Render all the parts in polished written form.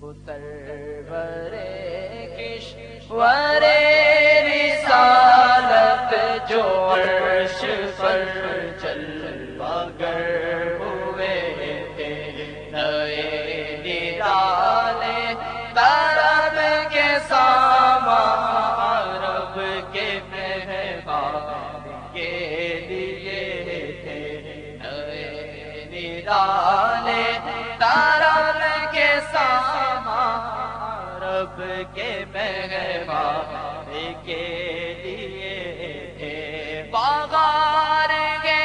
سرور کشور رسالت جو عرش پر جلوہ گر ہوئے تھے، نئے نرالے طرب کے سامان رب کے مہمان کے لیے تھے، نئے نرالے طرب کے سامان رب کے مہمان کے لیے تھے، باغار کے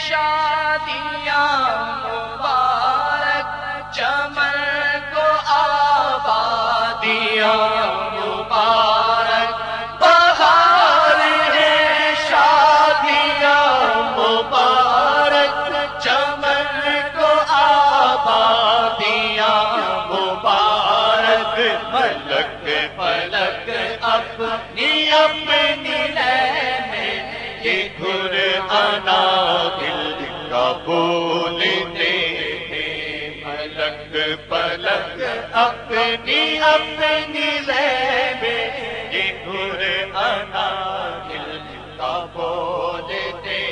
شادیاں مبارک، چمن کو آبادیاں مبارک، بہار ہے شادیاں مبارک، چمن کو آبادیاں مبارک، ملک فلک اپنی اپنی لے میں یہ گھر آنا دل کا بولتے تھے، ملک فلک اپنی اپنی لے میں یہ گھر آنا دل کا بولتے تھے،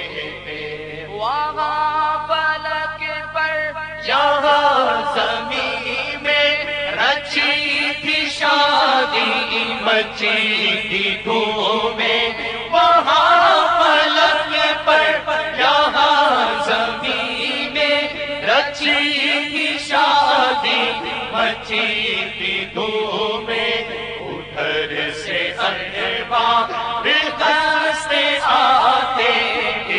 وہاں فلک پر یہاں زمین میں رچی تھی شادی، مچی تھی دھومیں، وہاں فلک پر یہاں زمین میں رچی تھی شادی، مچی تھی دھومیں، ادھر سے انوار دستے آتے،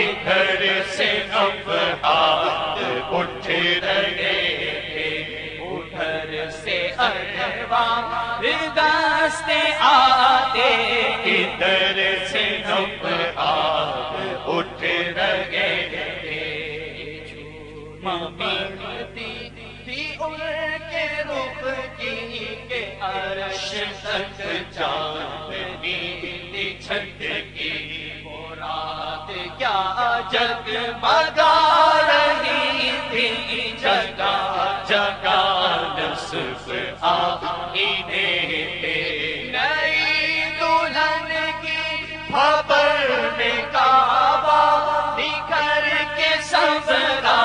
ادھر سے افہاد اٹھ رہے تھے، ادھر سے انوار دستے آتے، ادھر سے افہاد اٹھ رہے تھے، ملتی تھی ان کے رخ کی کہ عرش تک چاندنی تھی چھت کی، مراد کیا جگمگا رہی تھی، جگہ جگہ نصف آئینے تھے، نئی دلہن کی خبر میں کعبہ نکھر کے سنورا،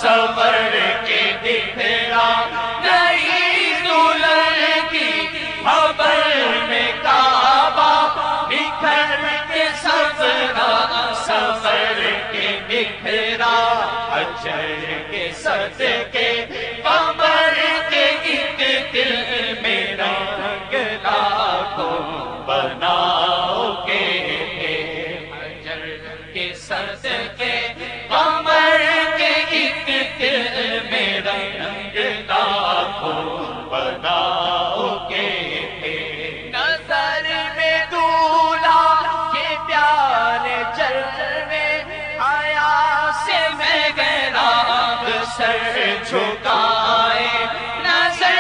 سنور کے دکھرا، نئی دلہن کی خبر میں کعبہ نکھر کے سنورا، سنور کے بکھرا، حجر کے صدقے قمر کے ایک دل میں رنگ لاکھوں بناؤ گے، حجر کے صدقے قمر کے ایک دل میں رنگ لاکھوں بناؤ گے، نظر میں دولہا کے پیارے جلوے، حیا سے محراب سر جھکائے، نظر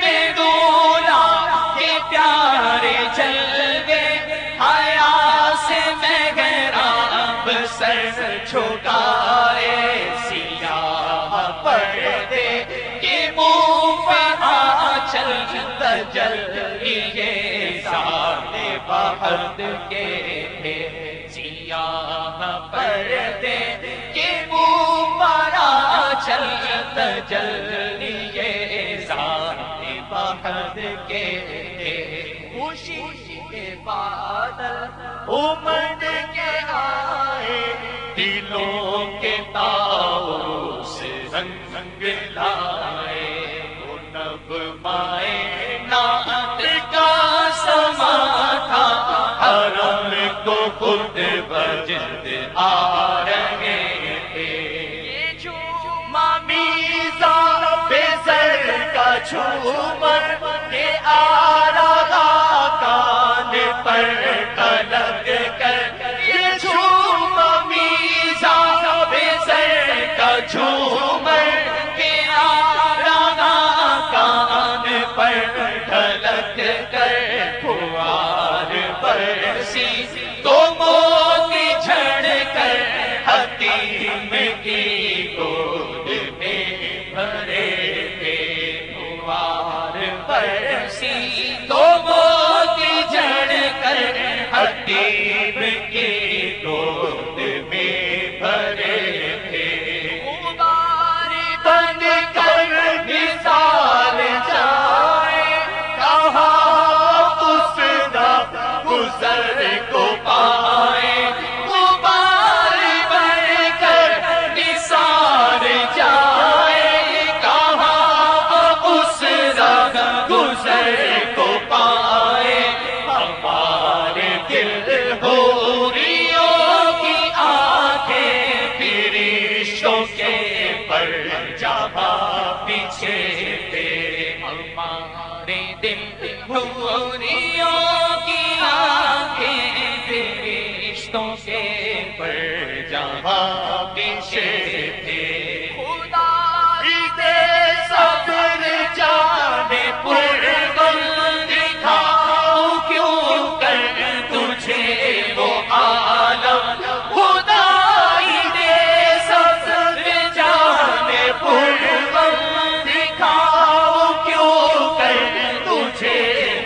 میں دولہا کے پیارے جلوے، حیا سے محراب سر جھکائے، سیاہ پردے کے منہ پہ آنچل تجلیے ذات بہت کے تھے، سیاہ پردے کے منہ پر آنچل تجلیے ذات بہت کے تھے، خوشی کے بادل امڑ کے آئے، دلوں کے طاؤس رنگ لائے، وہ نغمائے نعت کا سما تھا، حرم کو خود بجد آ رہے تھے، یہ جھوما میزاں بے زر کا جھومر کے آ رہا کان پر لگ کر، یہ جھوما میزاں بے زر کا جھومر کے آ رہا کان پر ڈھلک کر، پھوار برسی تو موتی جھڑ کر، حتیم کی گود میں بھرے تھے، پھوار حبیب کی گود میں بھرے تھے غبار بن کر نثار جائے کہاں اس دا گزر کو پائے غبار بن کر نثار جائے کہاں اس دا گزر کو پائے ہمارے دل حوریوں کی آنکھیں فرشتوں کے پر جہاں پیچھے تھے ہمارے دل حوریوں کی آنکھیں فرشتوں کے پر جہاں پیچھے تھے خدا ہی دے صبر جانے پر غم دکھاؤ کیوں کر تجھے وہ عالم خدا ہی دے صبر جانے پر غم دکھاؤ کیوں کر تجھے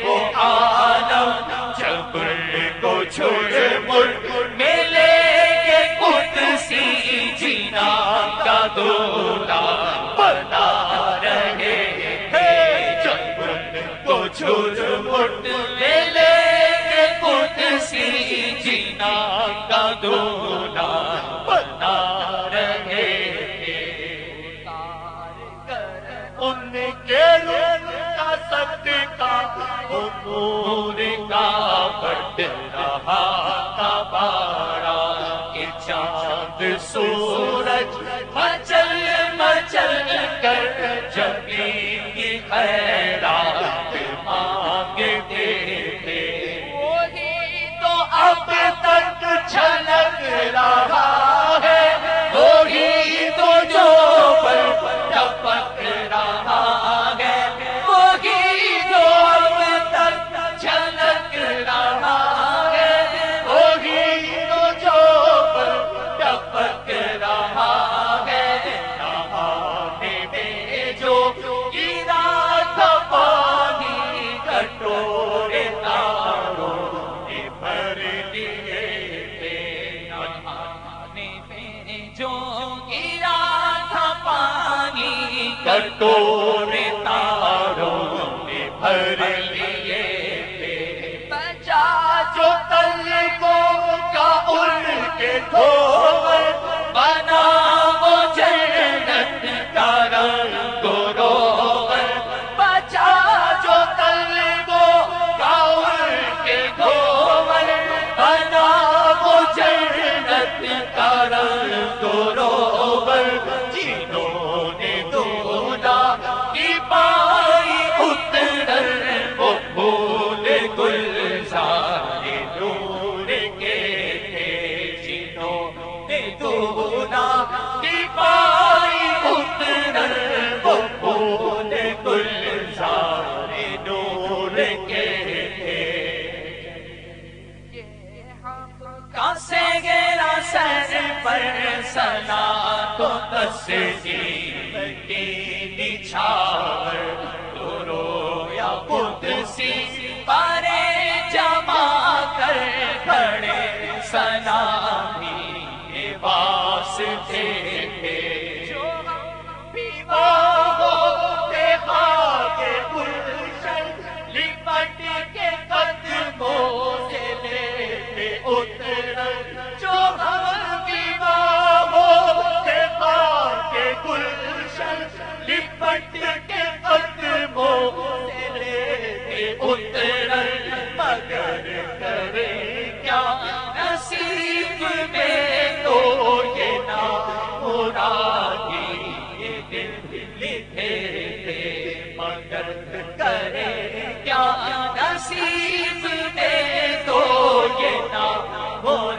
وہ عالم جبر کو چھوڑ ملک میں لے کے قدسی جینا کا دولہ بنا رہے ہیں جبر کو چھوڑ ملک میں لے کے قدسی جینا کا دولہ بنا رہے ہیں ان کے روح کا صدقہ امور کا بڑھ رہا تھا بارہ کہ چاند سورج مچل مچل کر زمین کی خیرات مانگتے تھے وہی تو اب تک چھلک رہا ہے وہی تو جو پر ٹپک رہا ہے وہی جو اب تک چھلک رہا ہے وہی تو جو پر ٹپک رہا ہے نہانے میں جو گرا تھا پانی کٹورے تاروں نے بھر لیے تھے نہانے میں جو گرا تھا پانی کٹورے تاروں نے بھر لیے تھے بچا جو طلبوں کا ان کے دھوئے بنا وہ جنت کا رنگ و روغن بچا جو طلبوں کا ان کے دھوئے بنا وہ جنت کا رنگ و روغن جنہوں نے دونا کی پائی اتر وہ پھول گلزار نور کے تھے جنہوں نے دونا کی پائی اتر وہ پھول گلزار نور کے تھے کاسے گرا سر پر سنا تو تسلیم کی نچھاور تو رویا قدسی پارے جما کر کھڑے سلامی واسطے تھے جو ہوتے خاک گلشن لپٹ کے قدموں سے لیتے اتر جو ہوتے خاک گلشن لپٹ کے قدموں سے لیتے اتر مگر کرے کیا نصیب میں تو یہ نامرادی یہ دل لکھے تھے مگر کرے کیا نصیب میں تو یہ نامرادی